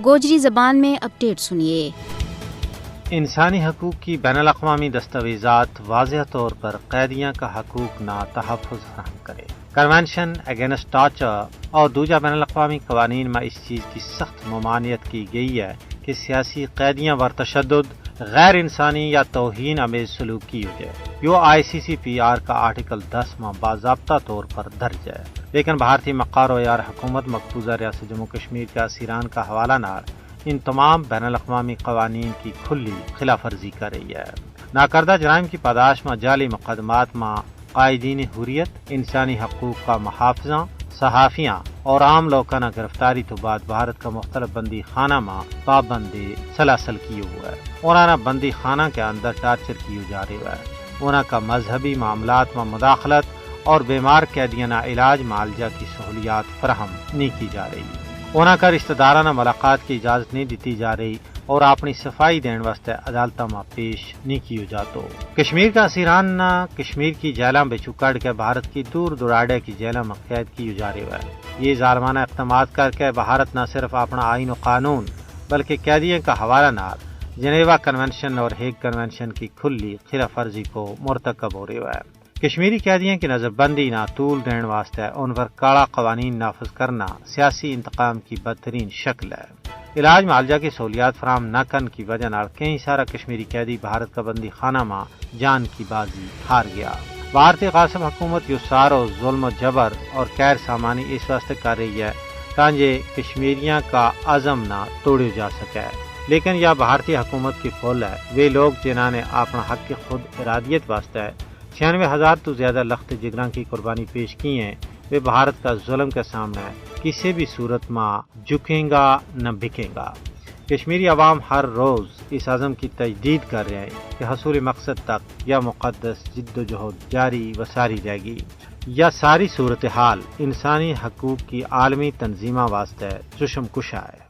گوجری زبان میں اپڈیٹ سنیے۔ انسانی حقوق کی بین الاقوامی دستاویزات واضح طور پر قیدیوں کا حقوق نہ تحفظ فراہم کرے۔ کنونشن اگینسٹ ٹارچر اور دوجا بین الاقوامی قوانین میں اس چیز کی سخت ممانعت کی گئی ہے کہ سیاسی قیدیوں پر تشدد، غیر انسانی یا توہین آمیز سلوک کی جائے۔ جو ICCPR کا آرٹیکل 10 میں باضابطہ طور پر درج ہے، لیکن بھارتی مقار و یار حکومت مقبوضہ ریاست جموں کشمیر کے اسیران کا حوالہ نہ ان تمام بین الاقوامی قوانین کی کھلی خلاف ورزی کر رہی ہے۔ ناکردہ جرائم کی پاداش میں جعلی مقدمات میں قائدین حریت، انسانی حقوق کا محافظہ، صحافیاں اور عام لوگوں نے گرفتاری تو بعد بھارت کا مختلف بندی خانہ میں پابندی سلاسل کیے ہوئے ہے۔ انہوں بندی خانہ کے اندر ٹارچر کیے جا رہے ہے۔ انہوں کا مذہبی معاملات میں مداخلت اور بیمار قیدیانہ علاج معالجہ کی سہولیات فراہم نہیں کی جا رہی۔ انہوں کا رشتہ دارانہ ملاقات کی اجازت نہیں دیتی جا رہی اور اپنی صفائی دین واسطے عدالتوں میں پیش نہیں کیے جاتے۔ کشمیر کا اسیران نہ کشمیر کی جیلوں بچو کڑ کے بھارت کی دور دراڑے کی جیلوں میں قید کیے جا رہے ہیں۔ یہ ظالمانہ اقدامات کر کے بھارت نہ صرف اپنا آئین و قانون بلکہ قیدیوں کا حوالہ نہ جنیوا کنونشن اور ہیگ کنونشن کی کھلی خلاف ورزی کو مرتکب ہو رہے ہیں۔ کشمیری قیدیوں کی نظر بندی نہ طول دین واسطے ان پر کڑا قوانین نافذ کرنا سیاسی انتقام کی بدترین شکل ہے۔ علاج معالجہ کی سہولیات فراہم نہ کرنے کی وجہ سے کئی سارا کشمیری قیدی بھارت کا بندی خانہ میں جان کی بازی ہار گیا۔ بھارتی قاسم حکومت یہ سارا ظلم و جبر اور غیر سامانی اس واسطے کر رہی ہے تاکہ کشمیریوں کا عزم نہ توڑے جا سکے، لیکن یہ بھارتی حکومت کی پھول ہے۔ وہ لوگ جنہوں نے اپنا حق کی خود ارادیت واسطے 96,000 تو زیادہ لخت جگراں کی قربانی پیش کی ہیں، وہ بھارت کا ظلم کے سامنے کسی بھی صورت میں جھکیں گا نہ بکیں گا۔ کشمیری عوام ہر روز اس عزم کی تجدید کر رہے ہیں کہ حصول مقصد تک یہ مقدس جد و جہد جاری و ساری رہے گی۔ یہ ساری صورتحال انسانی حقوق کی عالمی تنظیموں واسطے چشم کشا ہے۔